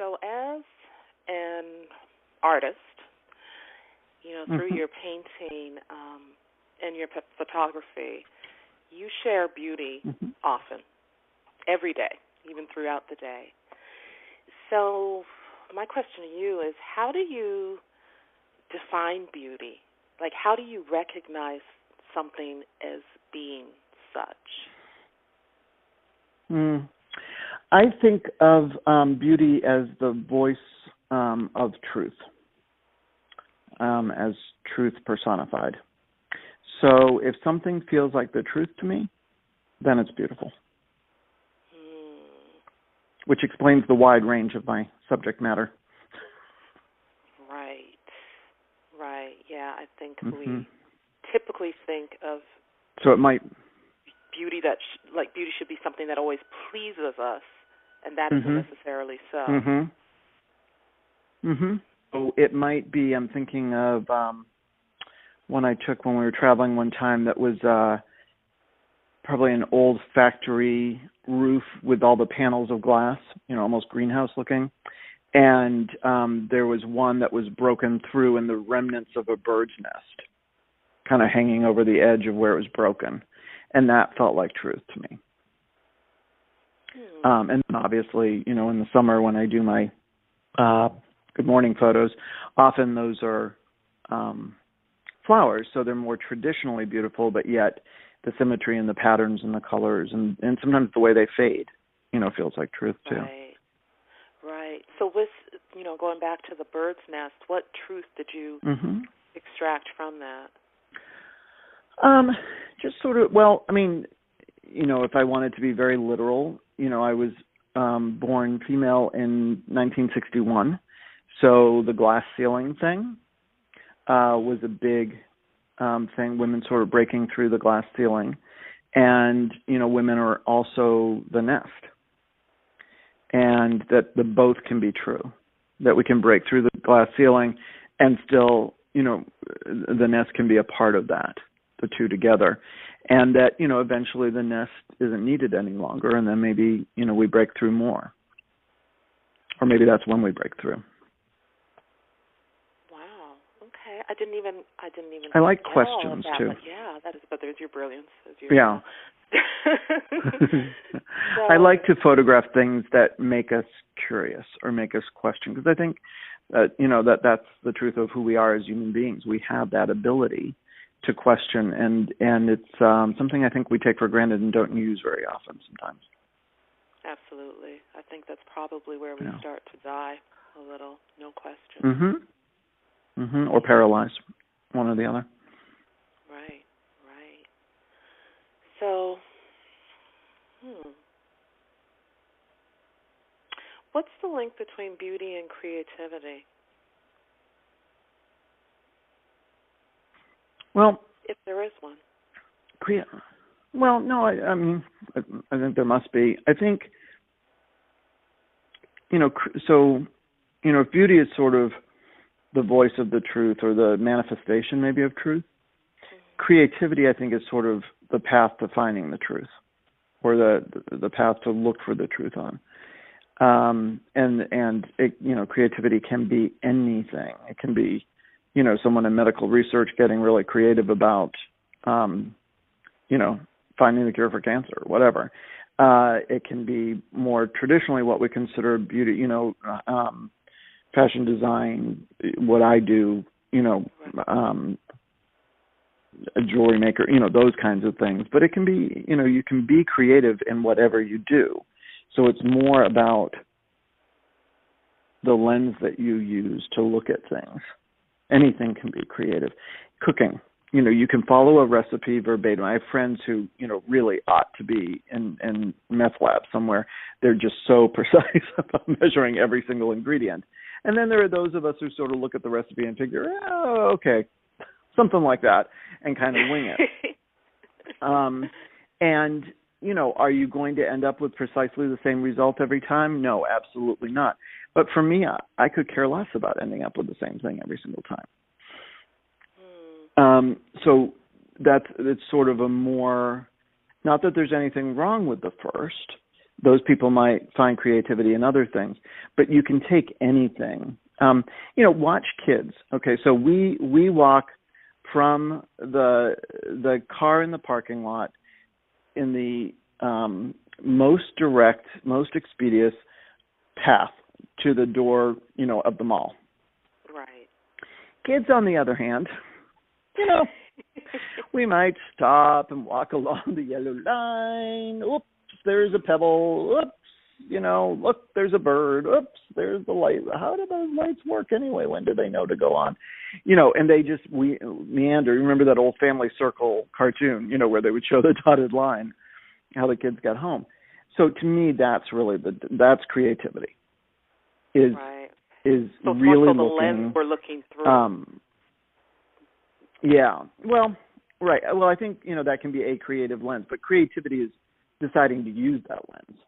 So as an artist, through Mm-hmm. your painting and your photography, you share beauty Mm-hmm. often, every day, even throughout the day. So my question to you is, how do you define beauty? Like, how do you recognize something as being such? I think of beauty as the voice of truth, as truth personified. So if something feels like the truth to me, then it's beautiful. Which explains the wide range of my subject matter. Right. Yeah, I think we typically think of so it might beauty beauty should be something that always pleases us, and that isn't necessarily so. So it might be. I'm thinking of one I took when we were traveling one time. That was probably an old factory roof with all the panels of glass, almost greenhouse looking. And there was one that was broken through and the remnants of a bird's nest kind of hanging over the edge of where it was broken. And that felt like truth to me. And then obviously, in the summer when I do my good morning photos, often those are flowers. So they're more traditionally beautiful, but yet the symmetry and the patterns and the colors and sometimes the way they fade, feels like truth too. Right. So with, going back to the bird's nest, what truth did you extract from that? Just sort of, if I wanted to be very literal, I was born female in 1961. So the glass ceiling thing was a big thing, women sort of breaking through the glass ceiling. And, women are also the nest. And that the both can be true, that we can break through the glass ceiling and still, the nest can be a part of that, the two together. And that, eventually the nest isn't needed any longer, and then maybe, we break through more. Or maybe that's when we break through. Wow. Okay. I didn't even. I like questions that, too. But there's your brilliance. Yeah. So, I like to photograph things that make us curious or make us question, because I think that's the truth of who we are as human beings. We have that ability to question, and it's something I think we take for granted and don't use very often sometimes. Absolutely. I think that's probably where we start to die a little, no question. Or paralyze, one or the other. Right. So, what's the link between beauty and creativity? Well, if there is one. Well, no, I mean, I think there must be. I think, if beauty is sort of the voice of the truth or the manifestation maybe of truth, creativity, I think, is sort of the path to finding the truth, or the path to look for the truth on. And it, creativity can be anything. It can be, someone in medical research getting really creative about, finding the cure for cancer or whatever. It can be more traditionally what we consider beauty, fashion design, what I do, a jewelry maker, those kinds of things. But it can be, you can be creative in whatever you do. So it's more about the lens that you use to look at things. Anything can be creative. Cooking, you can follow a recipe verbatim. I have friends who, really ought to be in meth lab somewhere. They're just so precise about measuring every single ingredient. And then there are those of us who sort of look at the recipe and figure, oh, okay, something like that, and kind of wing it. And, are you going to end up with precisely the same result every time? No, absolutely not. But for me, I could care less about ending up with the same thing every single time. So it's sort of a more, not that there's anything wrong with the first, Those people might find creativity in other things, but you can take anything. Watch kids. Okay, so we walk from the car in the parking lot in the most direct, most expeditious path to the door, of the mall. Right. Kids, on the other hand, we might stop and walk along the yellow line. Oops, there's a pebble. Oops, look, there's a bird. Oops, there's the light. How do those lights work anyway? When do they know to go on? And we meander. Remember that old Family Circle cartoon, where they would show the dotted line, how the kids got home. So to me, that's really that's creativity. Is so really the looking. Lens we're looking through. Yeah. Well, right. Well, I think that can be a creative lens, but creativity is deciding to use that lens.